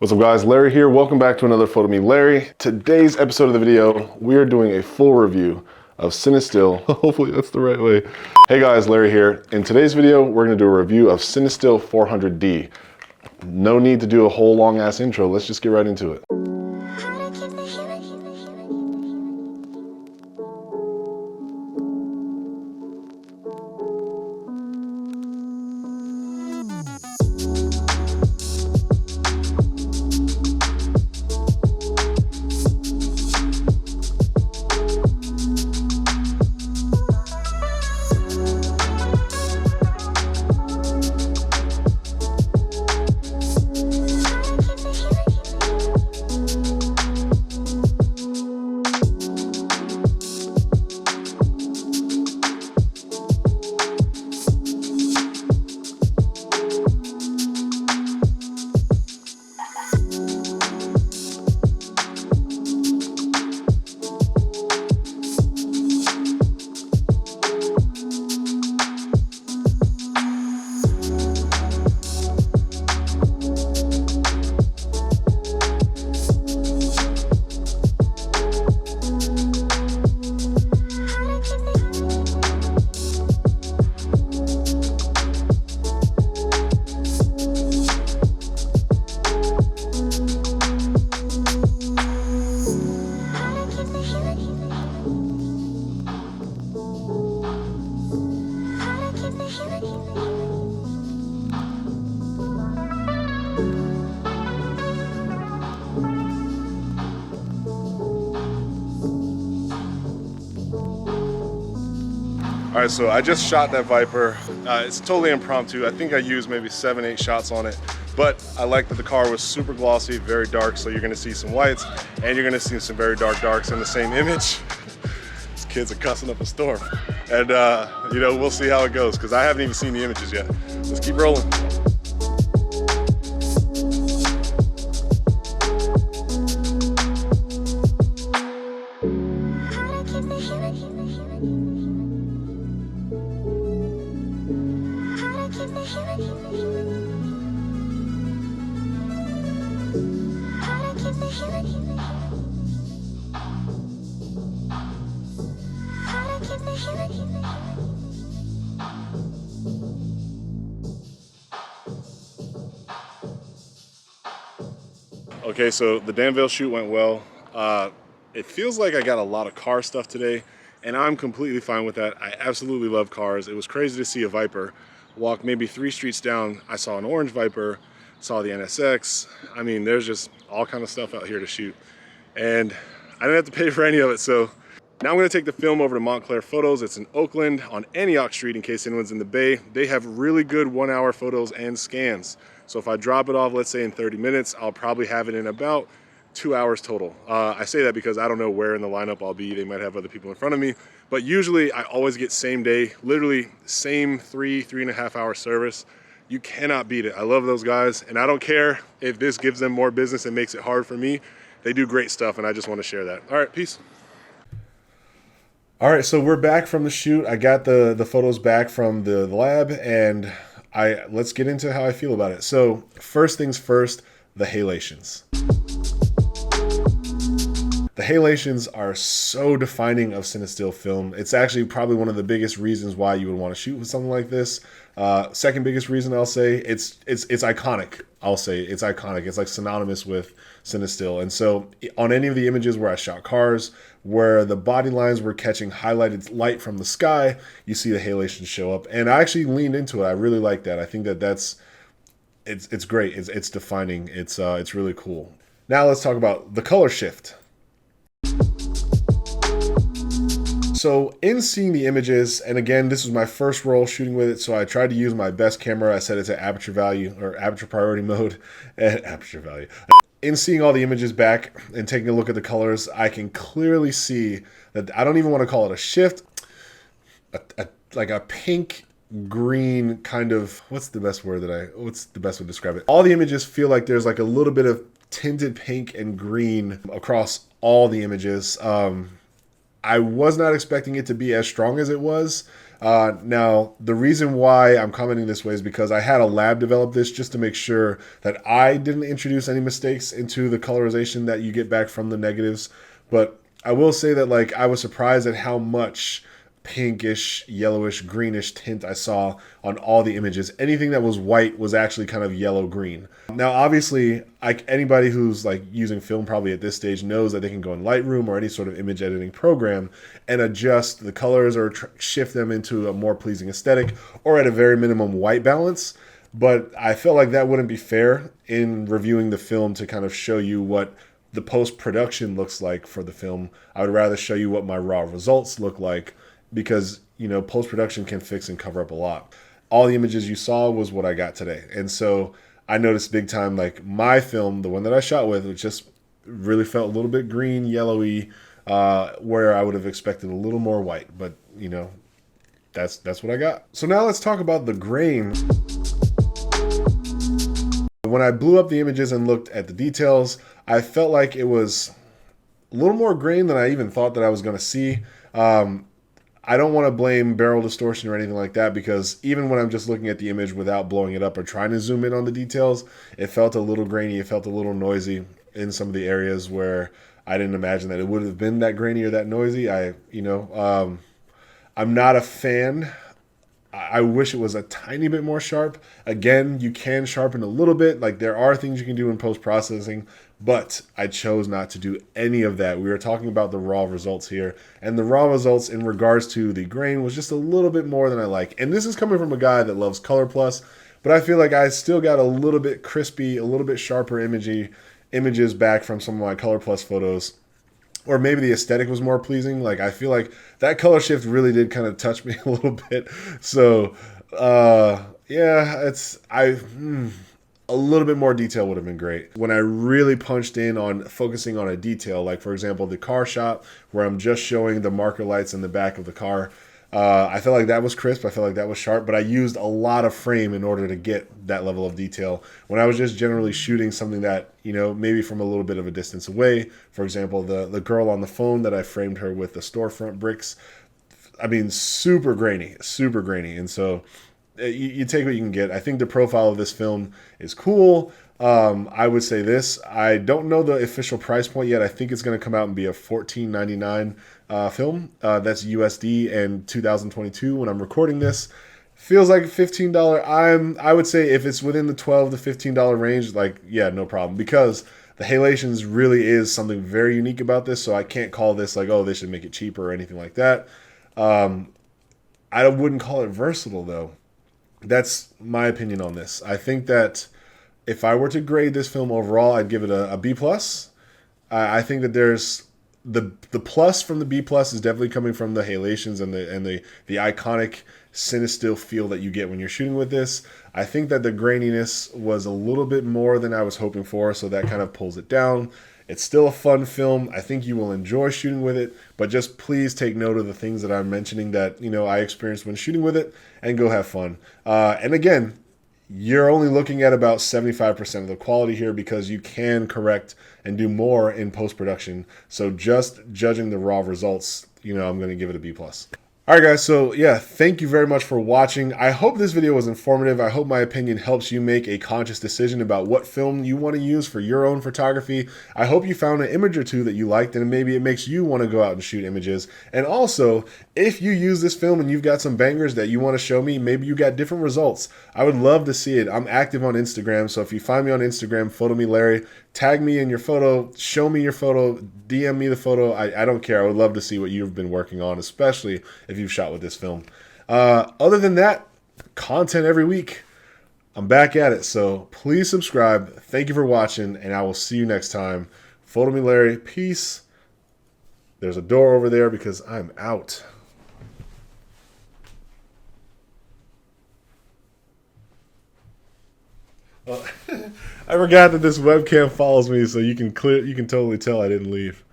What's up guys, Larry here. Welcome back to another PhotoMeLarry. Today's episode of the video, we are doing a full review of Cinestill. Hopefully that's the right way. Hey guys, Larry here. In today's video, we're gonna do a review of Cinestill 400d. No need to do a whole long ass intro. Let's just get right into it. All right, so I just shot that Viper. It's totally impromptu. I think I used maybe 7-8 shots on it, but I like that the car was super glossy, very dark, so you're gonna see some whites, and you're gonna see some very dark darks in the same image. These kids are cussing up a storm. And you know, we'll see how it goes, because I haven't even seen the images yet. Let's keep rolling. Okay, so the Danville shoot went well. It feels like I got a lot of car stuff today, and I'm completely fine with that. I absolutely love cars. It was crazy to see a Viper. Walk maybe 3 streets down, I saw an orange Viper, saw the NSX. I mean, there's just all kind of stuff out here to shoot. And I didn't have to pay for any of it, so now I'm gonna take the film over to Montclair Photos. It's in Oakland on Antioch Street in case anyone's in the Bay. They have really good 1-hour photos and scans. So if I drop it off, let's say in 30 minutes, I'll probably have it in about 2 hours total. I say that because I don't know where in the lineup I'll be. They might have other people in front of me, but usually I always get same day, literally same 3.5 hour service. You cannot beat it. I love those guys, and I don't care if this gives them more business and makes it hard for me. They do great stuff, and I just want to share that. All right, peace. All right, so we're back from the shoot. I got the photos back from the lab, and let's get into how I feel about it. So first things first, the halations. The halations are so defining of Cinestill film. It's actually probably one of the biggest reasons why you would want to shoot with something like this. Second biggest reason, I'll say, it's iconic. I'll say it's iconic. It's like synonymous with Cinestill. And so on any of the images where I shot cars, where the body lines were catching highlighted light from the sky, you see the halations show up. And I actually leaned into it. I really like that. I think that it's great. It's defining. It's really cool. Now let's talk about the color shift. So in seeing the images, and again, this was my first roll shooting with it, so I tried to use my best camera. I set it to aperture value, or aperture priority mode, and aperture value. In seeing all the images back and taking a look at the colors, I can clearly see that I don't even want to call it a shift, like a pink green kind of, what's the best way to describe it? All the images feel like there's like a little bit of tinted pink and green across all the images. I was not expecting it to be as strong as it was. Now, the reason why I'm commenting this way is because I had a lab develop this just to make sure that I didn't introduce any mistakes into the colorization that you get back from the negatives. But I will say that like I was surprised at how much pinkish, yellowish, greenish tint I saw on all the images. Anything that was white was actually kind of yellow green. Now, obviously, anybody who's like using film probably at this stage knows that they can go in Lightroom or any sort of image editing program and adjust the colors or shift them into a more pleasing aesthetic or at a very minimum white balance. But I felt like that wouldn't be fair in reviewing the film to kind of show you what the post-production looks like for the film. I would rather show you what my raw results look like, because, you know, post-production can fix and cover up a lot. All the images you saw was what I got today. And so I noticed big time, like my film, the one that I shot with, it just really felt a little bit green, yellowy, where I would have expected a little more white. But, you know, that's what I got. So now let's talk about the grain. When I blew up the images and looked at the details, I felt like it was a little more grain than I even thought that I was going to see. I don't want to blame barrel distortion or anything like that, because even when I'm just looking at the image without blowing it up or trying to zoom in on the details, it felt a little grainy. It felt a little noisy in some of the areas where I didn't imagine that it would have been that grainy or that noisy. I'm not a fan. I wish it was a tiny bit more sharp. Again, you can sharpen a little bit. Like, there are things you can do in post-processing, but I chose not to do any of that. We were talking about the raw results here, and the raw results in regards to the grain was just a little bit more than I like. And this is coming from a guy that loves Color Plus, but I feel like I still got a little bit crispy, a little bit sharper images back from some of my Color Plus photos. Or maybe the aesthetic was more pleasing. Like, I feel like that color shift really did kind of touch me a little bit. So, yeah, a little bit more detail would have been great. When I really punched in on focusing on a detail, like for example, the car shot where I'm just showing the marker lights in the back of the car, I felt like that was crisp. I felt like that was sharp, but I used a lot of frame in order to get that level of detail. When I was just generally shooting something that, you know, maybe from a little bit of a distance away, for example, the girl on the phone that I framed her with the storefront bricks, I mean, super grainy. And so you take what you can get. I think the profile of this film is cool. I would say this. I don't know the official price point yet. I think it's going to come out and be a $14.99 film. That's USD and 2022 when I'm recording this. Feels like $15. I would say if it's within the $12 to $15 range, like, yeah, no problem. Because the Halations really is something very unique about this. So I can't call this like, oh, they should make it cheaper or anything like that. I wouldn't call it versatile, though. That's my opinion on this. I think that if I were to grade this film overall, I'd give it a B+. I think that there's the plus from the B+ is definitely coming from the halations and the iconic Cinestill feel that you get when you're shooting with this. I think that the graininess was a little bit more than I was hoping for, so that kind of pulls it down. It's still a fun film. I think you will enjoy shooting with it, but just please take note of the things that I'm mentioning that, you know, I experienced when shooting with it, and go have fun. And again, you're only looking at about 75% of the quality here, because you can correct and do more in post-production. So just judging the raw results, you know, I'm going to give it a B+. All right, guys, so yeah, thank you very much for watching. I hope this video was informative. I hope my opinion helps you make a conscious decision about what film you want to use for your own photography. I hope you found an image or two that you liked, and maybe it makes you want to go out and shoot images. And also, if you use this film and you've got some bangers that you want to show me, maybe you got different results, I would love to see it. I'm active on Instagram, so if you find me on Instagram, PhotoMeLarry, tag me in your photo, show me your photo, DM me the photo. I don't care. I would love to see what you've been working on, especially if you've shot with this film. Other than that, content every week. I'm back at it, so please subscribe. Thank you for watching, and I will see you next time. PhotoMeLarry, peace. There's a door over there because I'm out. Well, I forgot that this webcam follows me, so you can totally tell I didn't leave.